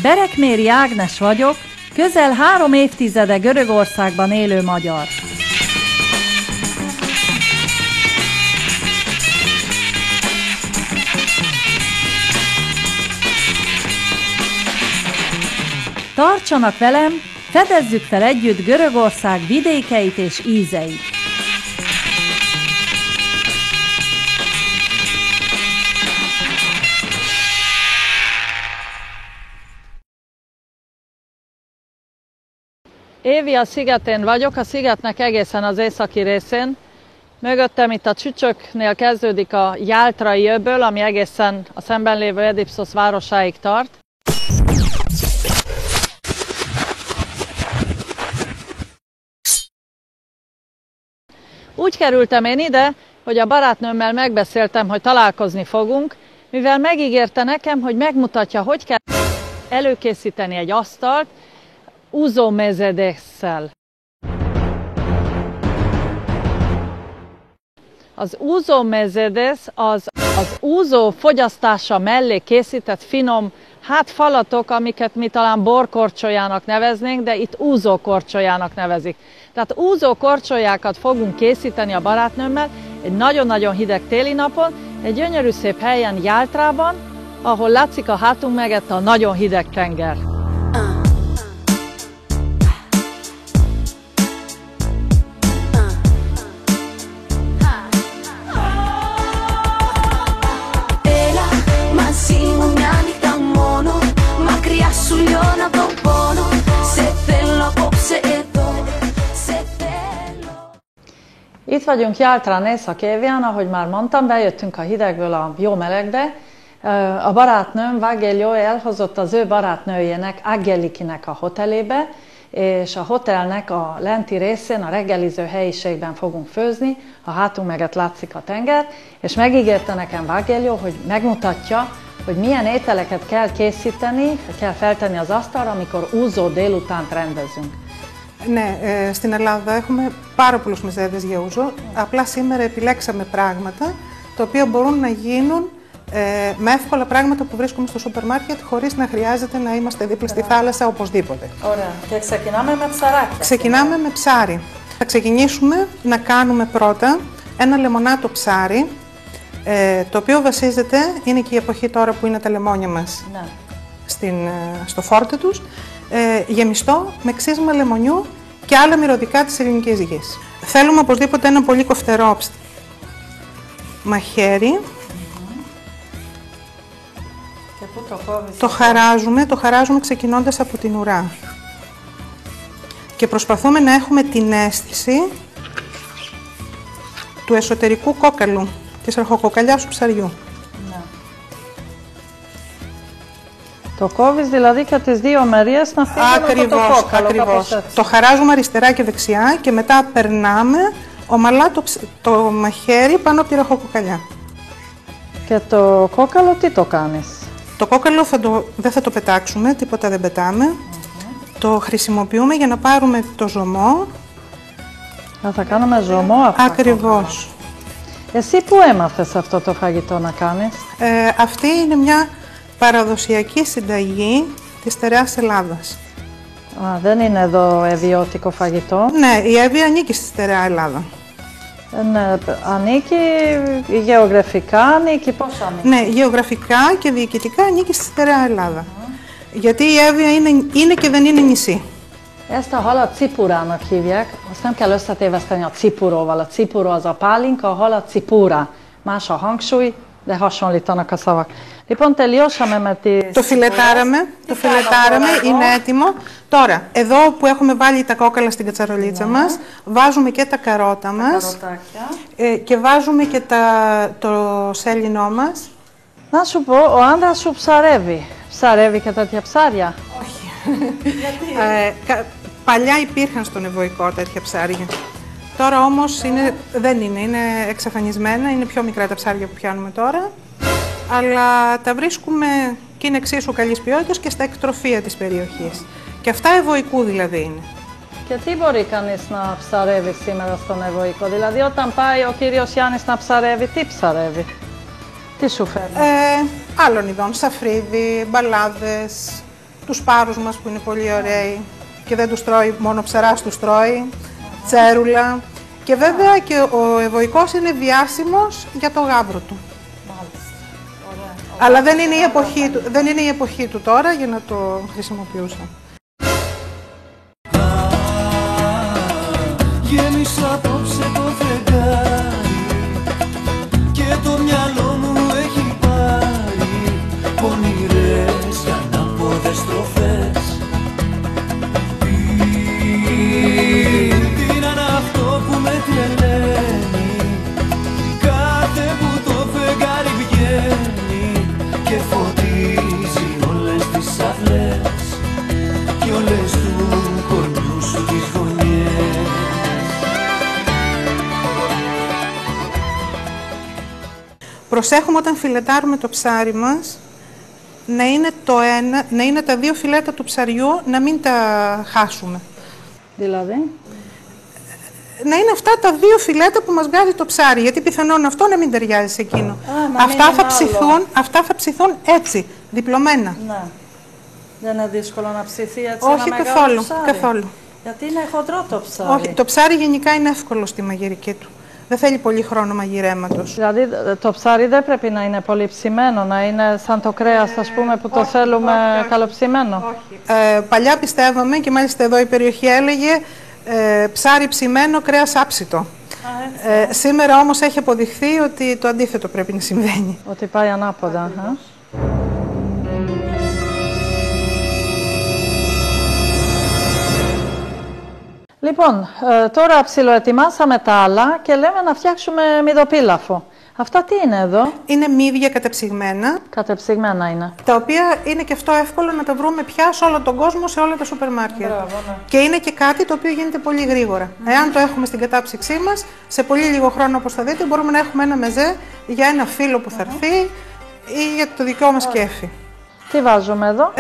Berekméri Ágnes vagyok, közel 3 évtizede Görögországban élő magyar. Tartsanak velem, fedezzük fel együtt Görögország vidékeit és ízeit. Évia szigetén vagyok, a szigetnek egészen az északi részén. Mögöttem itt a Csücsöknél kezdődik a Jáltrai öböl, ami egészen a szemben lévő Edipszosz városáig tart. Úgy kerültem én ide, hogy a barátnőmmel megbeszéltem, hogy találkozni fogunk, mivel megígérte nekem, hogy megmutatja, hogy kell előkészíteni egy asztalt úzómezedesszel. Az úzómezedes az úzó fogyasztása mellé készített finom falatok, amiket mi talán borkorcsolyának neveznénk, de itt úzókorcsolyának nevezik. Tehát úzókorcsolyákat fogunk készíteni a barátnőmmel egy nagyon-nagyon hideg téli napon, egy gyönyörű szép helyen, Jáltrában, ahol látszik a hátunk mögött a nagyon hideg tenger. Itt vagyunk Jáltrán Észak-Évián, ahogy már mondtam, bejöttünk a hidegből a jó melegbe. A barátnőm, Vagelio, elhozott az ő barátnőjének, Agelikinek a hotelébe, és a hotelnek a lenti részén, a reggeliző helyiségben fogunk főzni, a hátunk mögött látszik a tenger, és megígérte nekem Vagelio, hogy megmutatja, hogy milyen ételeket kell készíteni, kell feltenni az asztalra, amikor úzó délutánt rendezünk. Ναι, στην Ελλάδα έχουμε πάρα πολλούς μεζέδες για ούζο. Απλά σήμερα επιλέξαμε πράγματα τα οποία μπορούν να γίνουν με εύκολα πράγματα που βρίσκουμε στο σούπερ μάρκετ χωρίς να χρειάζεται να είμαστε δίπλα στη θάλασσα οπωσδήποτε. Ωραία. Και ξεκινάμε με ψαράκια. Ξεκινάμε με ψάρι. Θα ξεκινήσουμε να κάνουμε πρώτα ένα λεμονάτο ψάρι, το οποίο βασίζεται, είναι και η εποχή τώρα που είναι τα λεμόνια μας στο φόρτε τους, γεμιστό με ξύσμα λεμονιού και άλλα μυρωδικά της ελληνικής γης. Θέλουμε οπωσδήποτε ένα πολύ κοφτερό μαχαίρι. Και πού το κόβεις? Το χαράζουμε ξεκινώντας από την ουρά. Και προσπαθούμε να έχουμε την αίσθηση του εσωτερικού κόκαλου, της αρχοκοκαλιάς του ψαριού. Το κόβεις δηλαδή και τις δύο μερίες να φύγουν το κόκαλο. Ακριβώς. Το χαράζουμε αριστερά και δεξιά και μετά περνάμε ομαλά το μαχαίρι πάνω από τη ραχοκοκαλιά. Και το κόκαλο τι το κάνεις? Το κόκαλο δεν θα το πετάξουμε, τίποτα δεν πετάμε. Το χρησιμοποιούμε για να πάρουμε το ζωμό. Θα κάνουμε ζωμό αυτό. Ακριβώς. Εσύ πού έμαθες αυτό το φαγητό να κάνεις? Αυτή είναι μια παραδοσιακή συνταγή της στερεάς Ελλάδας. Δεν είναι εδώ ευιώτικο φαγητό. Ναι, η Εύβοια ανήκει στη στερεά Ελλάδα. Ανήκει γεωγραφικά, ανήκει πώς ανήκει? Ναι, γεωγραφικά και διοικητικά ανήκει στη στερεά Ελλάδα. Γιατί η Εύβοια είναι και δεν είναι nyiszí. Ezt a halat cipurának hívják, azt nem kell összetéveszteni a cipuróval. A cipuró az a pálinka, a halat cipúra. Más a hangsúly, de hasonlítanak a szavak. Λοιπόν, τελειώσαμε με τις... Το φιλετάραμε, είναι έτοιμο. Τώρα, εδώ που έχουμε βάλει τα κόκαλα στην κατσαρολίτσα μας, βάζουμε και τα καρότα μας και βάζουμε και το σέλινό μας. Να σου πω, ο άντρας σου ψαρεύει. Ψαρεύει και τέτοια ψάρια? Όχι. Παλιά υπήρχαν στον Ευωικό τέτοια ψάρια. Τώρα όμως δεν είναι εξαφανισμένα, είναι πιο μικρά τα ψάρια που πιάνουμε τώρα. Αλλά τα βρίσκουμε και είναι εξίσου καλής ποιότητας και στα εκτροφία της περιοχής. Και αυτά ευωικού δηλαδή είναι. Και τι μπορεί κανείς να ψαρεύει σήμερα στον Ευωικό? Δηλαδή όταν πάει ο κύριος Γιάννης να ψαρεύει, τι ψαρεύει? Τι σου φέρνει? Άλλων ειδών, σαφρίδι, μπαλάδες, τους σπάρους μας που είναι πολύ ωραίοι και δεν τους τρώει, μόνο ψαράς τους τρώει, τσέρουλα. Και βέβαια και ο ευωικός είναι διάσημος για το γάβρο του. Αλλά δεν είναι η εποχή του τώρα για να το χρησιμοποιούσα. Γέμισα απόψε το φεγγάρι και το μυαλό μου έχει πάρει πονηρές ανάποδες στροφές. Τι είναι αυτό που με τρελαίνει, κάθε που το φεγγάρι βγαίνει και φωτίζει όλες τις αυλές και όλες του κορμιού σου τις γωνιές. Προσέχουμε όταν φιλετάρουμε το ψάρι μας να είναι τα δύο φιλέτα του ψαριού, να μην τα χάσουμε. Δηλαδή? Να είναι αυτά τα δύο φιλέτα που μας βγάζει το ψάρι, γιατί πιθανόν αυτό να μην ταιριάζει σε εκείνο. Αυτά θα ψηθούν έτσι, διπλωμένα. Ναι. Δεν είναι δύσκολο να ψηθεί έτσι? Όχι, καθόλου. Γιατί είναι χοντρό το ψάρι. Όχι, το ψάρι γενικά είναι εύκολο στη μαγειρική του. Δεν θέλει πολύ χρόνο μαγειρέματος. Δηλαδή το ψάρι δεν πρέπει να είναι πολύ ψημένο, να είναι σαν το κρέας, ας πούμε, που το θέλουμε καλοψημένο. Όχι. Παλιά πιστεύαμε, και μάλιστα εδώ η περιοχή έλεγε ψάρι ψημένο, κρέας άψητο. Σήμερα όμως έχει αποδειχθεί ότι το αντίθετο πρέπει να συμβαίνει. Ότι πάει ανάποδα. Λοιπόν, τώρα ψιλοετοιμάσαμε τα άλλα και λέμε να φτιάξουμε μυδοπίλαφο. Αυτά τι είναι εδώ? Είναι μύδια κατεψυγμένα. Κατεψυγμένα είναι. Τα οποία είναι και αυτό εύκολο να τα βρούμε πια σε όλο τον κόσμο, σε όλα τα σούπερ μάρκετ. Μπράβο, ναι. Και είναι και κάτι το οποίο γίνεται πολύ γρήγορα. Εάν το έχουμε στην κατάψυξή μας, σε πολύ λίγο χρόνο, όπως θα δείτε, μπορούμε να έχουμε ένα μεζέ για ένα φύλλο που θα έρθει ή για το δικό μας κέφι. Τι βάζουμε εδώ?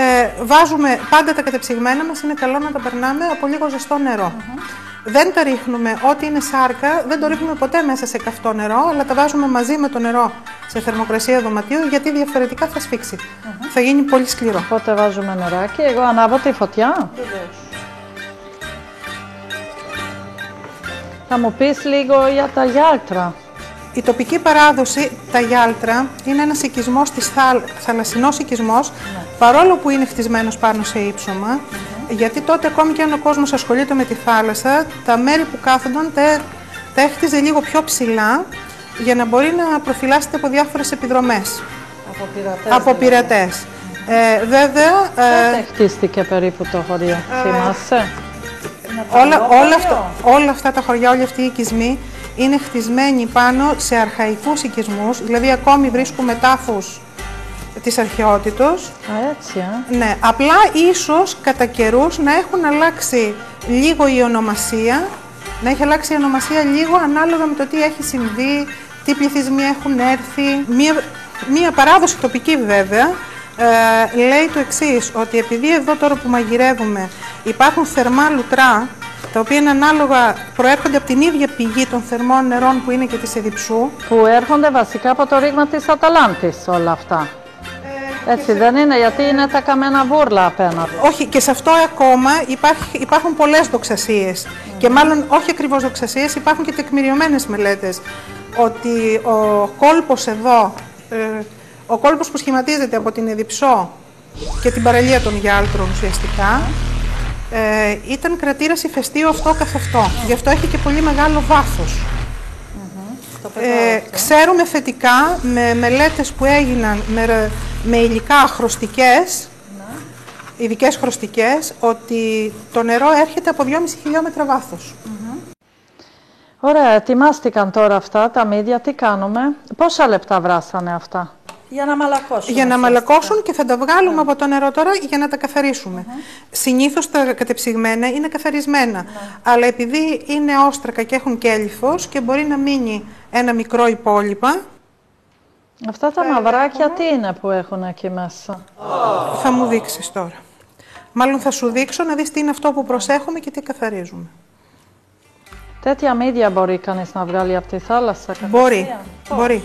Βάζουμε πάντα τα κατεψυγμένα μας, είναι καλό να τα περνάμε από λίγο ζεστό νερό. Δεν τα ρίχνουμε, ό,τι είναι σάρκα, δεν το ρίχνουμε ποτέ μέσα σε καυτό νερό, αλλά τα βάζουμε μαζί με το νερό σε θερμοκρασία δωματίου, γιατί διαφορετικά θα σφίξει. Θα γίνει πολύ σκληρό. Οπότε βάζουμε νεράκι, εγώ ανάβω τη φωτιά. Θα μου πεις λίγο για τα γιάλτρα. Η τοπική παράδοση, τα γιάλτρα, είναι ένας οικισμός θαλασσινός οικισμός, παρόλο που είναι χτισμένος πάνω σε ύψωμα, γιατί τότε ακόμη και αν ο κόσμος ασχολείται με τη θάλασσα, τα μέρη που κάθονταν τα έχτιζε λίγο πιο ψηλά, για να μπορεί να προφυλάσσεται από διάφορες επιδρομές. Από πειρατές. Βέβαια... Πότε χτίστηκε περίπου το χωριό, θυμάσαι? Όλα αυτά τα χωριά, όλοι αυτοί οι οικισμοί, είναι χτισμένοι πάνω σε αρχαϊκούς οικισμούς, δηλαδή ακόμη βρίσκουμε τάφους της αρχαιότητος. Έτσι, Ναι, απλά ίσως κατά καιρούς να έχουν αλλάξει λίγο η ονομασία, να έχει αλλάξει η ονομασία λίγο ανάλογα με το τι έχει συμβεί, τι πληθυσμοί έχουν έρθει. Μία παράδοση τοπική βέβαια λέει το εξής, ότι επειδή εδώ τώρα που μαγειρεύουμε υπάρχουν θερμά λουτρά, τα οποία είναι ανάλογα, προέρχονται από την ίδια πηγή των θερμών νερών που είναι και της Εδιψού. Που έρχονται βασικά από το ρήγμα της Αταλάντης όλα αυτά. Έτσι δεν είναι, γιατί είναι τα καμένα βούρλα απέναντι. Όχι, και σε αυτό ακόμα υπάρχουν πολλές δοξασίες. Και μάλλον όχι ακριβώς δοξασίες, υπάρχουν και τεκμηριωμένες μελέτες. Ότι ο κόλπος εδώ, ο κόλπος που σχηματίζεται από την Εδιψό και την παραλία των Γιάλτρων ουσιαστικά, ήταν κρατήρας ηφαιστείου αυτό καθ' αυτό. Γι' αυτό έχει και πολύ μεγάλο βάθος. Ξέρουμε θετικά με μελέτες που έγιναν με υλικά χρωστικές, ειδικές χρωστικές, ότι το νερό έρχεται από 2,5 χιλιόμετρα βάθος. Ωραία, ετοιμάστηκαν τώρα αυτά τα μύδια. Τι κάνουμε? Πόσα λεπτά βράσανε αυτά? Για να μαλακώσουν. Για να μαλακώσουν και θα τα βγάλουμε από το νερό τώρα για να τα καθαρίσουμε. Συνήθως τα κατεψυγμένα είναι καθαρισμένα. Αλλά επειδή είναι όστρακα και έχουν κέλυφος και μπορεί να μείνει ένα μικρό υπόλοιπα. Αυτά τα μαυράκια τι είναι που έχουν εκεί μέσα? Θα μου δείξεις τώρα. Μάλλον θα σου δείξω να δεις τι είναι αυτό που προσέχουμε και τι καθαρίζουμε. Τέτοια μύδια μπορεί κανείς να βγάλει από τη θάλασσα? Μπορεί.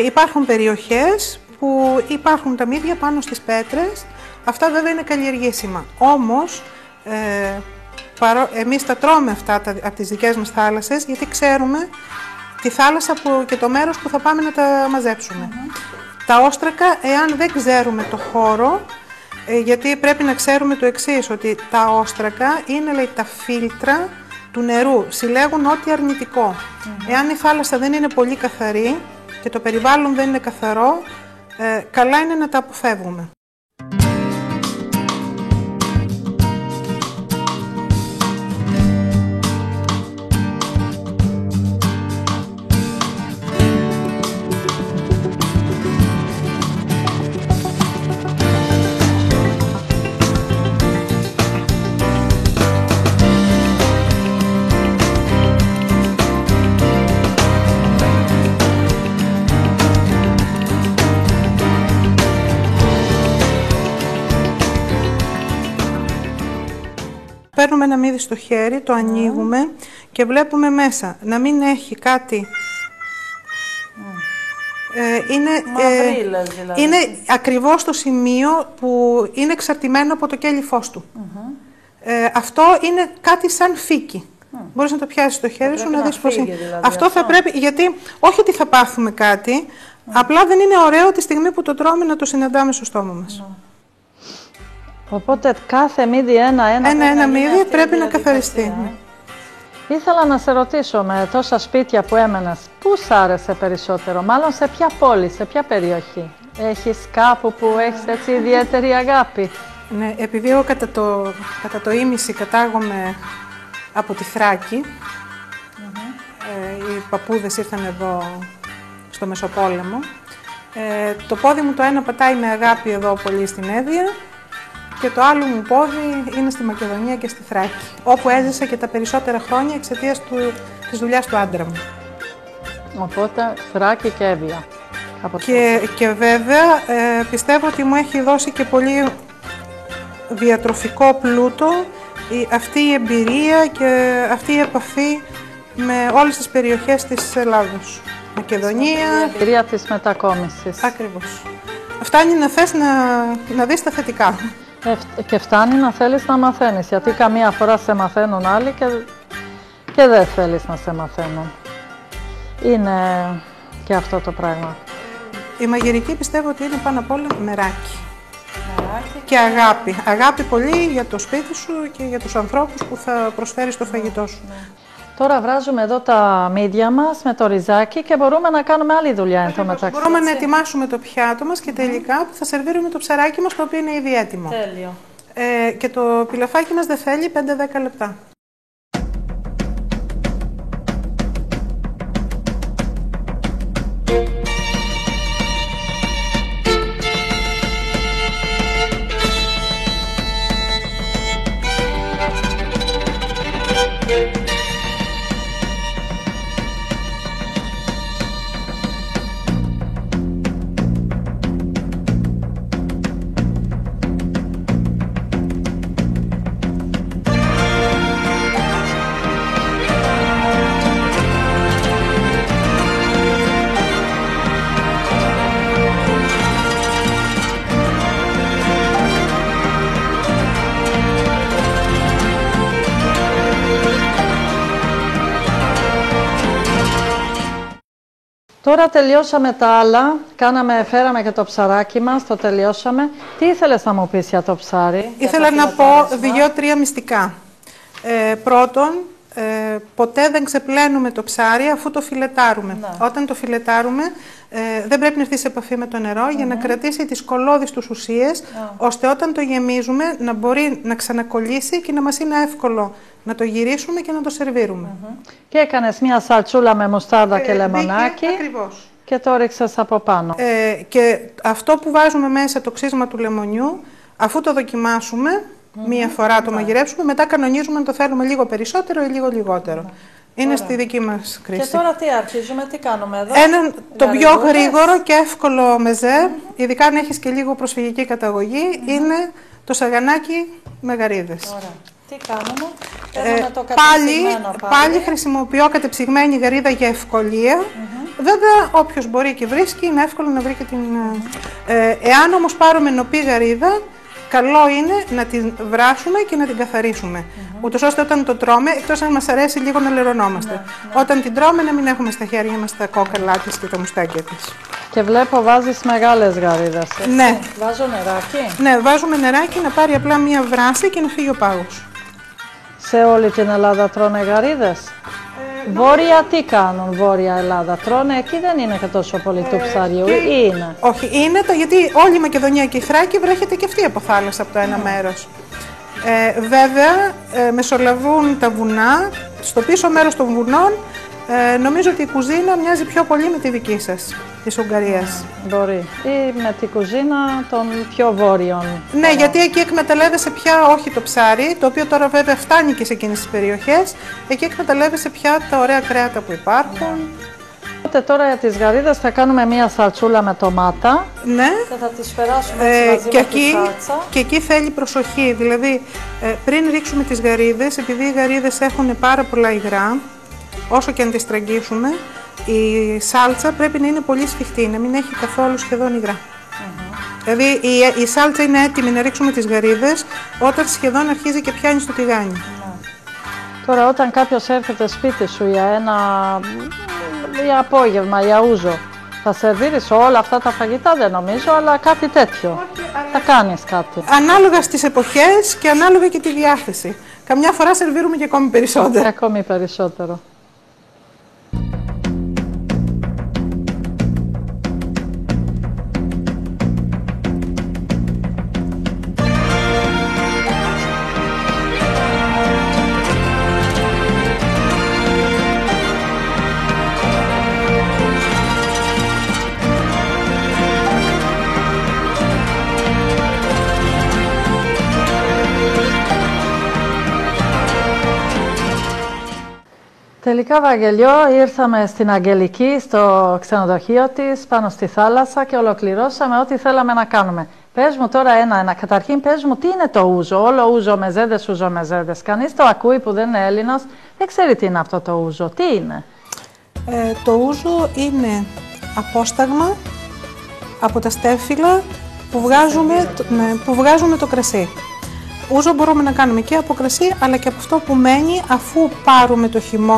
Υπάρχουν περιοχές που υπάρχουν τα μύδια πάνω στις πέτρες, Αυτά βέβαια είναι καλλιεργήσιμα. Όμως, εμείς τα τρώμε αυτά από τις δικές μας θάλασσες, γιατί ξέρουμε τη θάλασσα και το μέρος που θα πάμε να τα μαζέψουμε. Τα όστρακα, εάν δεν ξέρουμε το χώρο, γιατί πρέπει να ξέρουμε το εξής, ότι τα όστρακα είναι, λέει, τα φίλτρα του νερού, συλλέγουν ό,τι αρνητικό. Εάν η θάλασσα δεν είναι πολύ καθαρή και το περιβάλλον δεν είναι καθαρό, καλά είναι να τα αποφεύγουμε. Παίρνουμε ένα μύδι στο χέρι, το ανοίγουμε και βλέπουμε μέσα να μην έχει κάτι. Είναι ακριβώς το σημείο που είναι εξαρτημένο από το κέλυφός του. Αυτό είναι κάτι σαν φύκι. Μπορείς να το πιάσεις στο χέρι σου, να δεις πώς είναι. Δηλαδή, αυτό θα πρέπει, γιατί όχι ότι θα πάθουμε κάτι, απλά δεν είναι ωραίο τη στιγμή που το τρώμε να το συναντάμε στο στόμα μας. Οπότε κάθε μύδι ένα μύδι πρέπει να καθαριστεί. Ήθελα να σε ρωτήσω, με τόσα σπίτια που έμενες, πού σ' άρεσε περισσότερο, μάλλον σε ποια πόλη, σε ποια περιοχή? Έχεις κάπου που έχεις έτσι ιδιαίτερη αγάπη? Ναι, επειδή εγώ κατά το ίμιση κατάγομαι από τη Θράκη, οι παππούδες ήρθαν εδώ στο Μεσοπόλεμο, το πόδι μου το ένα πατάει με αγάπη εδώ πολύ στην Έδεια, και το άλλο μου πόδι είναι στη Μακεδονία και στη Θράκη, όπου έζησα και τα περισσότερα χρόνια εξαιτίας της δουλειάς του άντρα μου. Οπότε Θράκη και Εύβοια. Και βέβαια πιστεύω ότι μου έχει δώσει και πολύ διατροφικό πλούτο αυτή η εμπειρία και αυτή η επαφή με όλες τις περιοχές της Ελλάδος. Μακεδονία. Η εμπειρία της μετακόμισης. Ακριβώς. Φτάνει να θες να δεις τα θετικά. Και φτάνει να θέλεις να μαθαίνεις, γιατί καμία φορά σε μαθαίνουν άλλοι και δεν θέλεις να σε μαθαίνουν. Είναι και αυτό το πράγμα. Η μαγειρική πιστεύω ότι είναι πάνω απ' όλα μεράκι. Και αγάπη. Αγάπη πολύ για το σπίτι σου και για τους ανθρώπους που θα προσφέρεις το φαγητό σου. Τώρα βράζουμε εδώ τα μύδια μας με το ριζάκι και μπορούμε να κάνουμε άλλη δουλειά εν τω μεταξύ. Μπορούμε να ετοιμάσουμε το πιάτο μας και τελικά θα σερβίρουμε το ψαράκι μας, το οποίο είναι ήδη έτοιμο. Τέλειο. Και το πιλαφάκι μας δεν θέλει 5-10 λεπτά. Τώρα τελειώσαμε τα άλλα, φέραμε και το ψαράκι μας, το τελειώσαμε. Τι ήθελες να μου πεις για το ψάρι? Ήθελα να πω 2-3 μυστικά. Πρώτον, ποτέ δεν ξεπλένουμε το ψάρι αφού το φιλετάρουμε. Όταν το φιλετάρουμε, δεν πρέπει να έρθει σε επαφή με το νερό για να κρατήσει τις κολλώδεις τους ουσίες, ώστε όταν το γεμίζουμε να μπορεί να ξανακολλήσει και να μας είναι εύκολο να το γυρίσουμε και να το σερβίρουμε. Και έκανες μια σαλτσούλα με μουστάρδα και λεμονάκι. Ακριβώς. Και το ρίξες από πάνω. Και αυτό που βάζουμε μέσα, το ξύσμα του λεμονιού, αφού το δοκιμάσουμε, μία φορά το μαγειρέψουμε, μετά κανονίζουμε αν το θέλουμε λίγο περισσότερο ή λίγο λιγότερο. Είναι στη δική μας κρίση. Και τώρα τι αρχίζουμε, τι κάνουμε εδώ? Το πιο γρήγορο και εύκολο μεζέ, ειδικά αν έχεις και λίγο προσφυγική καταγωγή, είναι το σαγανάκι με γαρίδες. Ωραία. Τι κάνουμε? Το πάλι χρησιμοποιώ κατεψυγμένη γαρίδα για ευκολία. Βέβαια, όποιος μπορεί και βρίσκει, είναι εύκολο να βρει και την... εάν όμως πάρουμε νοπή γαρίδα, καλό είναι να την βράσουμε και να την καθαρίσουμε. Ούτως ώστε όταν το τρώμε, εκτός αν μας αρέσει λίγο να λερωνόμαστε. Όταν την τρώμε να μην έχουμε στα χέρια μας τα κόκαλά της και τα μουστάκια της. Και βλέπω βάζεις μεγάλες γαρίδες. Ναι. Βάζω νεράκι. Ναι, βάζουμε νεράκι να πάρει απλά μία βράση και να φύγει ο πάγος. Σε όλη την Ελλάδα τρώνε γαρίδες. Βόρεια τι κάνουν, Βόρεια Ελλάδα τρώνε, εκεί δεν είναι και τόσο πολύ του ψαριού ή είναι? Όχι, είναι γιατί όλη η Μακεδονία και η Θράκη βρέχεται και αυτή από θάλασσα από το ένα μέρος. Βέβαια, μεσολαβούν τα βουνά, στο πίσω μέρος των βουνών, νομίζω ότι η κουζίνα μοιάζει πιο πολύ με τη δική σας, της Ουγγαρίας. Μπορεί, ή με τη κουζίνα των πιο βόρειων. Ναι, γιατί εκεί εκμεταλλεύεσαι πια όχι το ψάρι, το οποίο τώρα βέβαια φτάνει και σε εκείνες τις περιοχές, εκεί εκμεταλλεύεσαι πια τα ωραία κρέατα που υπάρχουν. Οπότε τώρα για τις γαρίδες θα κάνουμε μία σαλτσούλα με ντομάτα. Ναι. Και θα τις περάσουμε έτσι μαζί με τη σάλτσα. Και εκεί θέλει προσοχή, δηλαδή πριν ρίξουμε τις γαρίδες, επειδή οι γαρίδες έχουν πάρα πολλά υγρά, όσο και αν τις στραγγίσουμε, η σάλτσα πρέπει να είναι πολύ σφιχτή, να μην έχει καθόλου σχεδόν υγρά. Δηλαδή η σάλτσα είναι έτοιμη να ρίξουμε τις γαρίδες όταν σχεδόν αρχίζει και πιάνει στο τηγάνι. Τώρα όταν κάποιος έρχεται σπίτι σου για απόγευμα, για ούζο, θα σερβίρεις όλα αυτά τα φαγητά, δεν νομίζω, αλλά κάτι τέτοιο. Θα κάνεις κάτι. Ανάλογα στις εποχές και ανάλογα και τη διάθεση. Καμιά φορά σερβίρουμε και ακόμη περισσότερο. Ακόμη περισσότερο. Τελικά, Βαγγελιό, ήρθαμε στην Αγγελική, στο ξενοδοχείο της, πάνω στη θάλασσα και ολοκληρώσαμε ό,τι θέλαμε να κάνουμε. Πες μου τώρα ένα. Καταρχήν, πες μου τι είναι το ούζο. Όλο ούζο μεζέδες. Κανείς το ακούει που δεν είναι Έλληνας, δεν ξέρει τι είναι αυτό το ούζο. Τι είναι? Το ούζο είναι απόσταγμα από τα στέφυλλα που βγάζουμε το κρασί. Ούζο μπορούμε να κάνουμε και από κρασί, αλλά και από αυτό που μένει αφού πάρουμε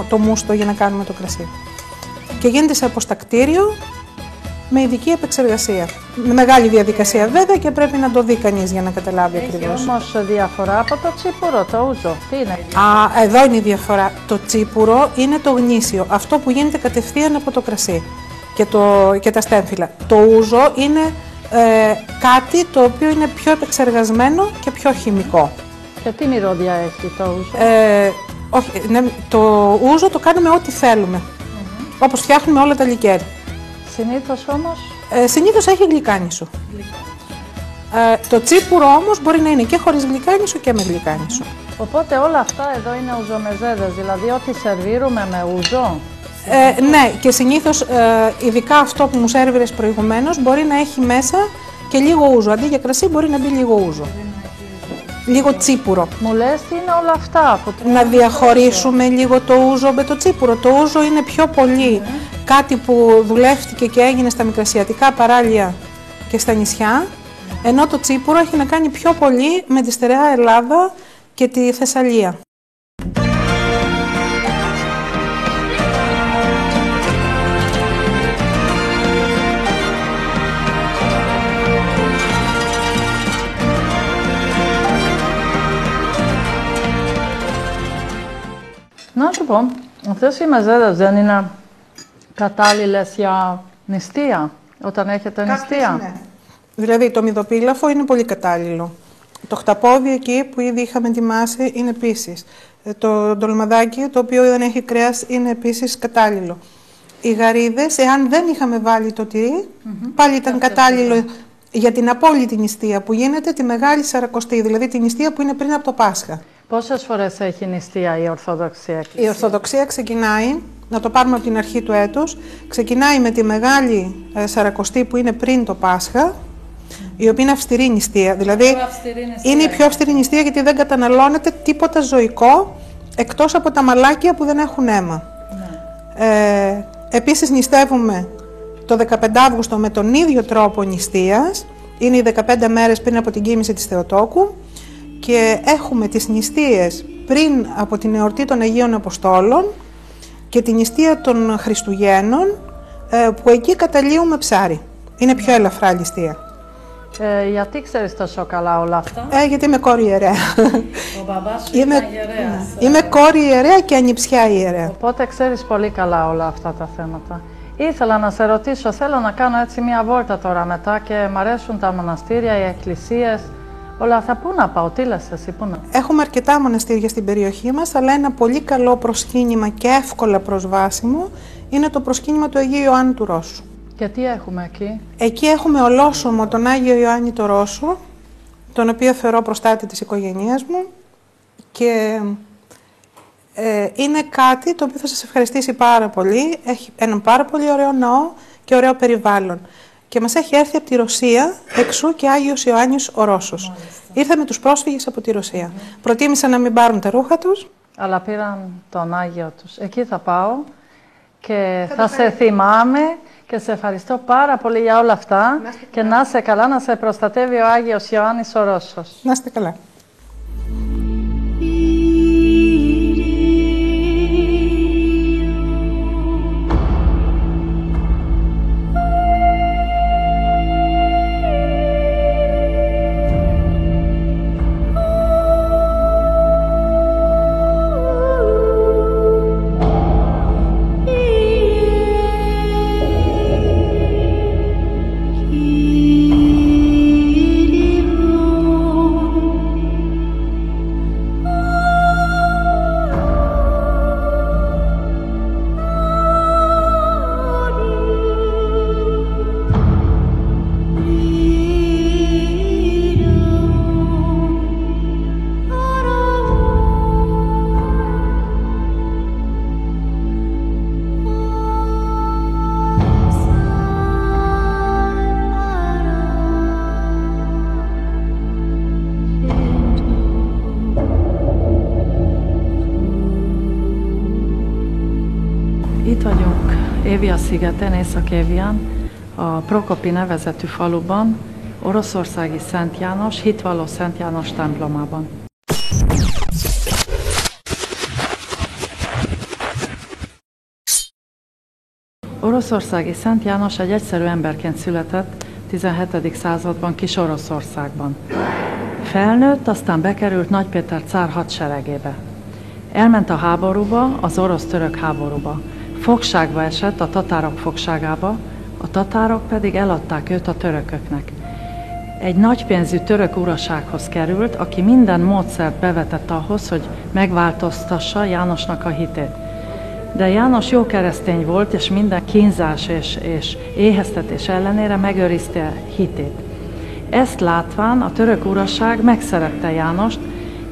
το μούστο για να κάνουμε το κρασί. Και γίνεται σε αποστακτήριο με ειδική επεξεργασία. Με μεγάλη διαδικασία βέβαια και πρέπει να το δει κανείς για να καταλάβει ακριβώς. Έχει όμως διαφορά από το τσίπουρο, το ούζο. Τι είναι? Εδώ είναι η διαφορά. Το τσίπουρο είναι το γνήσιο, αυτό που γίνεται κατευθείαν από το κρασί και τα στέμφυλλα. Το ούζο είναι κάτι το οποίο είναι πιο επεξεργασμένο και πιο χημικό. Και τι μυρωδιά έχει το ούζο? Όχι, το ούζο το κάνουμε ό,τι θέλουμε, όπως φτιάχνουμε όλα τα λικέρ. Συνήθως όμως? Συνήθως έχει γλυκάνισο. Το τσίπουρο όμως μπορεί να είναι και χωρίς γλυκάνισο και με γλυκάνισο. Οπότε όλα αυτά εδώ είναι ουζομεζέδες, δηλαδή ό,τι σερβίρουμε με ούζο. Ναι, και συνήθως ειδικά αυτό που μου σέρβιρες προηγουμένως μπορεί να έχει μέσα και λίγο ούζο. Αντί για κρασί μπορεί να μπει λίγο ούζο. Λίγο τσίπουρο. Μου λες τι είναι όλα αυτά? Να διαχωρίσουμε λίγο το ούζο με το τσίπουρο. Το ούζο είναι πιο πολύ κάτι που δουλεύτηκε και έγινε στα μικρασιατικά παράλια και στα νησιά, ενώ το τσίπουρο έχει να κάνει πιο πολύ με τη στερεά Ελλάδα και τη Θεσσαλία. Να σου πω, αυτές οι μεζέδες δεν είναι κατάλληλες για νηστεία, όταν έχετε νηστεία? Ναι. Δηλαδή το μυδοπίλαφο είναι πολύ κατάλληλο. Το χταπόδι εκεί που ήδη είχαμε ετοιμάσει είναι επίσης. Το ντολμαδάκι, το οποίο δεν έχει κρέας, είναι επίσης κατάλληλο. Οι γαρίδες, εάν δεν είχαμε βάλει το τυρί, πάλι ήταν κατάλληλο για την απόλυτη νηστεία που γίνεται τη Μεγάλη Σαρακοστή, δηλαδή τη νηστεία που είναι πριν από το Πάσχα. Πόσες φορές έχει νηστεία η Ορθοδοξία Εκκλησία? Η Ορθοδοξία ξεκινάει, να το πάρουμε από την αρχή του έτους, ξεκινάει με τη Μεγάλη Σαρακοστή που είναι πριν το Πάσχα, η οποία είναι αυστηρή νηστεία. Δηλαδή είναι η πιο αυστηρή νηστεία γιατί δεν καταναλώνεται τίποτα ζωικό εκτός από τα μαλάκια που δεν έχουν αίμα. Επίσης νηστεύουμε το 15 Αύγουστο με τον ίδιο τρόπο νηστείας. Είναι οι 15 μέρες πριν από την κοίμηση της Θεοτόκου και έχουμε τις νηστείες πριν από την εορτή των Αγίων Αποστόλων και την νηστεία των Χριστουγέννων, που εκεί καταλύουμε ψάρι. Είναι πιο ελαφρά νηστεία. Γιατί ξέρεις τόσο καλά όλα αυτά? Γιατί είμαι κόρη ιερέα. Ο μπαμπάς σου ήταν ιερέας. Είμαι κόρη ιερέα και ανιψιά ιερέα. Οπότε ξέρεις πολύ καλά όλα αυτά τα θέματα. Ήθελα να σε ρωτήσω, θέλω να κάνω έτσι μια βόλτα τώρα μετά και μ' αρέσουν τα μοναστήρια, οι εκκλησίες, όλα αυτά. Πού να πάω, τι λες εσύ, πού να? Έχουμε αρκετά μοναστήρια στην περιοχή μας, αλλά ένα πολύ καλό προσκύνημα και εύκολα προσβάσιμο είναι το προσκύνημα του Αγίου Ιωάννου του Ρώσου. Και τι έχουμε εκεί? Εκεί έχουμε ολόσωμο τον Άγιο Ιωάννη το Ρώσο, τον οποίο θεωρώ προστάτη της οικογένειάς μου, και είναι κάτι το οποίο θα σας ευχαριστήσει πάρα πολύ. Έχει έναν πάρα πολύ ωραίο ναό και ωραίο περιβάλλον. Και μας έχει έρθει από τη Ρωσία, εξού και Άγιος Ιωάννης ο Ρώσος. Μάλιστα. Ήρθε με τους πρόσφυγες από τη Ρωσία. Προτίμησαν να μην πάρουν τα ρούχα τους. Αλλά πήραν τον Άγιο τους. Εκεί θα πάω και θα σε θυμάμαι και σε ευχαριστώ πάρα πολύ για όλα αυτά. Και να είσαι καλά, να σε προστατεύει ο Άγιος Ιωάννης ο Ρώσος. Να είστε καλά. Itt vagyunk Évia-szigeten, Észak-Évián, a Prokopi nevezetű faluban, oroszországi Szent János, hitvalló Szent János templomában. Oroszországi Szent János egy egyszerű emberként született 17. században kis Oroszországban. Felnőtt, aztán bekerült Nagy Péter cár hadseregébe. Elment a háborúba, az orosz-török háborúba. Fogságba esett, a tatárok fogságába, a tatárok pedig eladták őt a törököknek. Egy nagypénzű török urasághoz került, aki minden módszert bevetett ahhoz, hogy megváltoztassa Jánosnak a hitét. De János jó keresztény volt, és minden kínzás és éheztetés ellenére megőrizte hitét. Ezt látván a török uraság megszerette Jánost,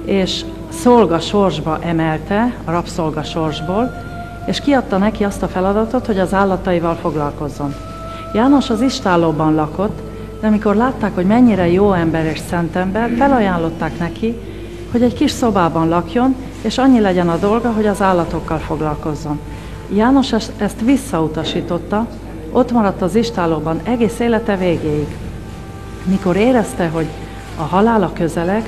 és szolgasorsba emelte, a rabszolgasorsból, és kiadta neki azt a feladatot, hogy az állataival foglalkozzon. János az istállóban lakott, de amikor látták, hogy mennyire jó ember és szent ember, felajánlották neki, hogy egy kis szobában lakjon, és annyi legyen a dolga, hogy az állatokkal foglalkozzon. János ezt visszautasította, ott maradt az istállóban egész élete végéig. Mikor érezte, hogy a halála közeleg,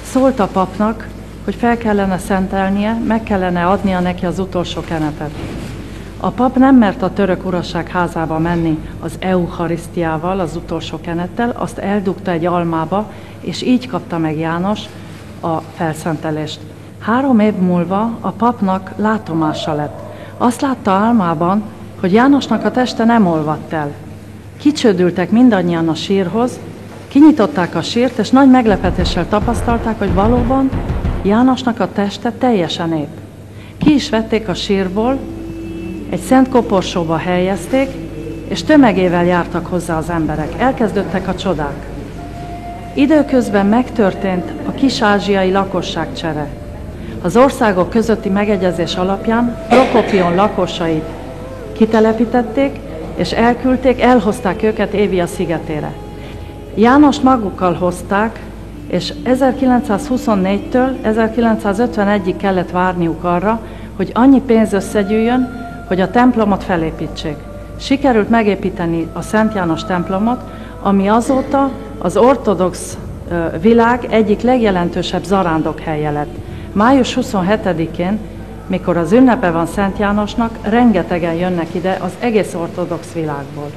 szólt a papnak, hogy fel kellene szentelnie, meg kellene adnia neki az utolsó kenetet. A pap nem mert a török uraság házába menni az eucharisztiával, az utolsó kenettel, azt eldugta egy almába, és így kapta meg János a felszentelést. 3 év múlva a papnak látomása lett. Azt látta álmában, hogy Jánosnak a teste nem olvadt el. Kicsődültek mindannyian a sírhoz, kinyitották a sírt, és nagy meglepetéssel tapasztalták, hogy valóban Jánosnak a teste teljesen épp. Ki is vették a sírból, egy szent koporsóba helyezték, és tömegével jártak hozzá az emberek. Elkezdődtek a csodák. Időközben megtörtént a kis-ázsiai lakosságcsere. Az országok közötti megegyezés alapján Prokopion lakosait kitelepítették, és elhozták őket Évia szigetére. Jánost magukkal hozták, és 1924-től 1951-ig kellett várniuk arra, hogy annyi pénz összegyűjjön, hogy a templomot felépítsék. sikerült megépíteni a Szent János templomot, ami azóta az ortodox világ egyik legjelentősebb zarándokhelye lett. Május 27-én, mikor az ünnepe van Szent Jánosnak, rengetegen jönnek ide az egész ortodox világból.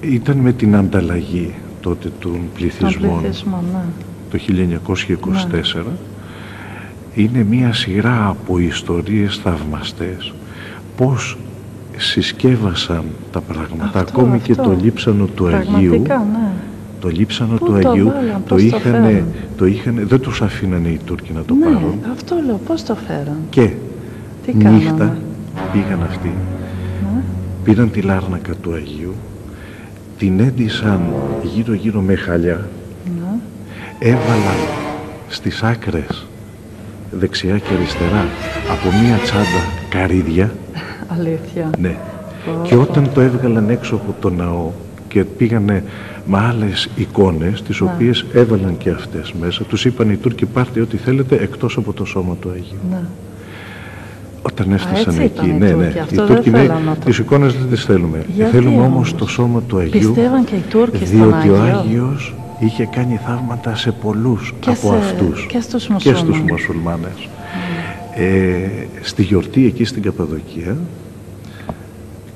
Ήταν με την ανταλλαγή τότε των πληθυσμών το 1924. Είναι μία σειρά από ιστορίες θαυμαστές πώς συσκεύασαν τα πράγματα, ακόμη και το λείψανο του Αγίου. Το λείψανο του Αγίου το είχαν, δεν τους αφήνανε οι Τούρκοι να το πάρουν. Αυτό λέω, πώς το φέραν. Και νύχτα πήγαν αυτοί, πήραν τη λάρνακα του Αγίου, την έντυσαν γύρω-γύρω με χαλιά, έβαλαν στις άκρες δεξιά και αριστερά από μία τσάντα καρύδια. Αλήθεια. Ναι. Και όταν το έβγαλαν έξω από το ναό και πήγανε με άλλες εικόνες, τις οποίες έβαλαν και αυτές μέσα, τους είπαν οι Τούρκοι, πάρτε ό,τι θέλετε εκτός από το σώμα του Αγίου. Όταν έφτασαν εκεί, οι Τούρκοι τις εικόνες δεν τις θέλουμε. Θέλουμε όμως το σώμα του Αγίου, διότι ο Άγιος είχε κάνει θαύματα σε πολλούς από αυτούς και στους μουσουλμάνες. Στη γιορτή εκεί στην Καπαδοκία,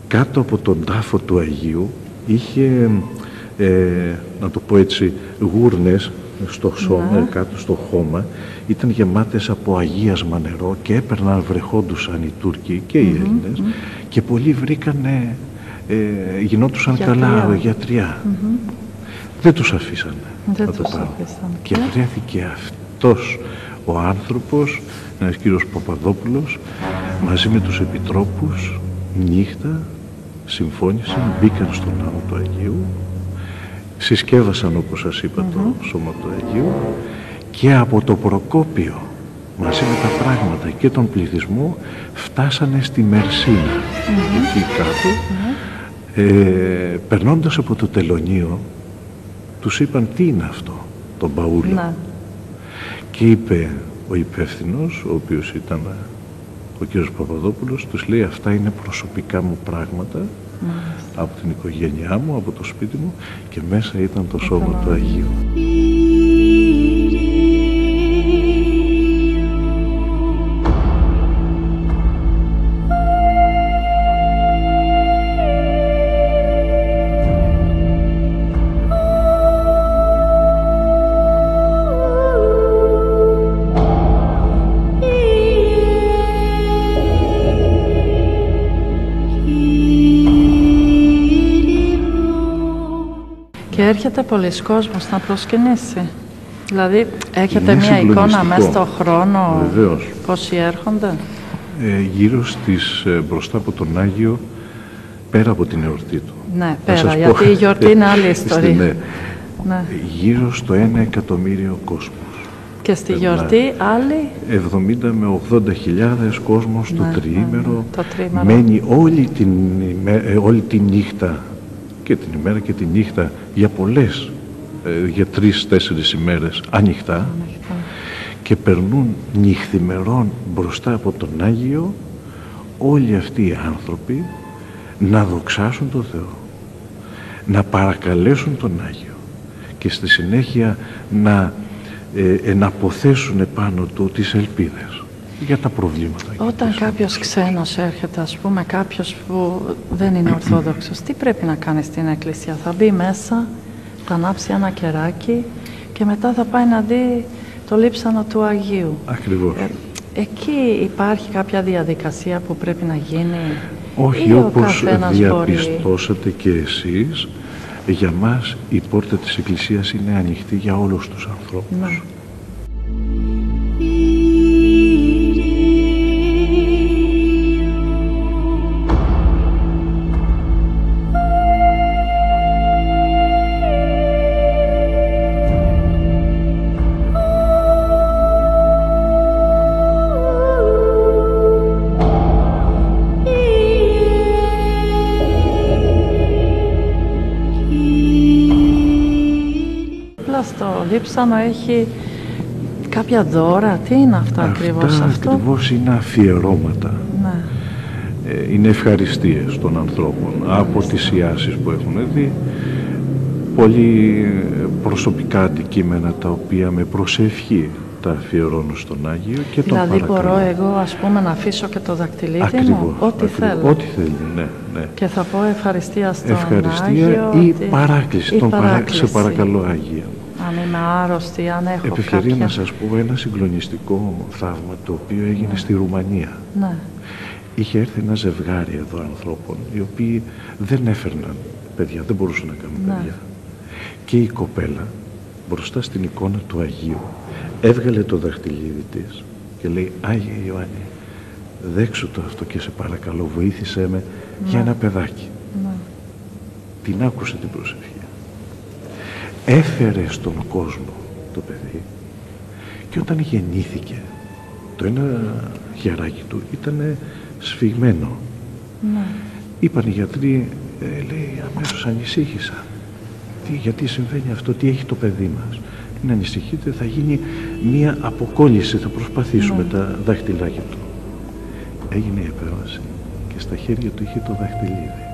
κάτω από τον τάφο του Αγίου, είχε, να το πω έτσι, γούρνες στο σώμα, κάτω στο χώμα, ήταν γεμάτες από αγίασμα νερό και έπαιρναν, βρεχόντουσαν οι Τούρκοι και οι Έλληνες και πολλοί βρήκανε, γινόντουσαν καλά γιατριά. Δεν τους αφήσανε να το πάρουν. Και βρέθηκε αυτός ο άνθρωπος, ένας κύριος Παπαδόπουλος, μαζί με τους επιτρόπους, νύχτα συμφώνησαν, μπήκαν στο ναό του Αγίου, συσκεύασαν, όπως σας είπα, το σώμα του Αγίου και από το Προκόπιο μαζί με τα πράγματα και τον πληθυσμό φτάσανε στη Μερσίνα, εκεί κάτω. Περνώντας από το τελωνείο τους είπαν, τι είναι αυτό το μπαούλο? Και είπε ο υπεύθυνος, ο οποίος ήταν ο κύριος Παπαδόπουλος, τους λέει, αυτά είναι προσωπικά μου πράγματα από την οικογένειά μου, από το σπίτι μου, και μέσα ήταν το σώμα του Αγίου. Και έρχεται πολλοί κόσμος να προσκυνήσει. Δηλαδή, έχετε μια εικόνα μέσα στον χρόνο? Βεβαίως. Πόσοι έρχονται? Γύρω στις, μπροστά από τον Άγιο, πέρα από την εορτή του. Ναι, πέρα, γιατί η γιορτή είναι άλλη ιστορία. Ναι. Γύρω στο 1 εκατομμύριο κόσμος. Και στη γιορτή άλλοι? 70 με 80.000 κόσμος το τριήμερο. Μένει όλη τη νύχτα, και την ημέρα και τη νύχτα, για πολλές, για 3-4 ημέρες ανοιχτά, και περνούν νυχθημερών μπροστά από τον Άγιο όλοι αυτοί οι άνθρωποι να δοξάσουν τον Θεό, να παρακαλέσουν τον Άγιο και στη συνέχεια να αποθέσουν επάνω του τις ελπίδες για τα προβλήματα. Όταν κάποιος ξένος έρχεται, ας πούμε, κάποιος που δεν είναι Ορθόδοξος, τι πρέπει να κάνει στην εκκλησία? Θα μπει μέσα, θα ανάψει ένα κεράκι και μετά θα πάει να δει το λείψανο του Αγίου. Ακριβώς. Εκεί υπάρχει κάποια διαδικασία που πρέπει να γίνει? Όχι, όπως διαπιστώσατε και εσείς, για μας η πόρτα της εκκλησίας είναι ανοιχτή για όλους τους ανθρώπους. Ναι. δίψανο έχει κάποια δώρα. Τι είναι αυτά ακριβώς αυτό? Αυτά ακριβώς είναι αφιερώματα. Ναι. Είναι ευχαριστίες των ανθρώπων από τις ιάσεις που έχουν δει, πολύ προσωπικά αντικείμενα τα οποία με προσευχή τα αφιερώνω στον Άγιο και τον δηλαδή παρακαλώ. μπορώ εγώ ας πούμε να αφήσω και το δακτυλίδι μου, ό,τι θέλω. Ό,τι θέλει, ναι, ναι. Και θα πω ευχαριστία στον ευχαριστία Άγιο. Ή παράκληση, σε παρακαλώ Άγια. Αν είμαι άρρωστη, αν έχω Ευκαιρία κάποια... να σας πω ένα συγκλονιστικό θαύμα το οποίο έγινε στη Ρουμανία. Ναι. Είχε έρθει ένα ζευγάρι εδώ ανθρώπων οι οποίοι δεν έφερναν παιδιά, δεν μπορούσαν να κάνουν παιδιά. Και η κοπέλα μπροστά στην εικόνα του Αγίου έβγαλε το δαχτυλίδι της και λέει «Άγιε Ιωάννη, δέξου το αυτό και σε παρακαλώ βοήθησέ με για ένα παιδάκι». Την άκουσε την προσευχή. Έφερε στον κόσμο το παιδί και όταν γεννήθηκε το ένα χεράκι του ήταν σφιγμένο. Είπαν οι γιατροί, λέει, αμέσως ανησύχησα. Γιατί συμβαίνει αυτό, τι έχει το παιδί μας? Μην ανησυχείτε, θα γίνει μία αποκόλληση, θα προσπαθήσουμε τα δάχτυλάκια του. Έγινε η επέμβαση και στα χέρια του είχε το δαχτυλίδι.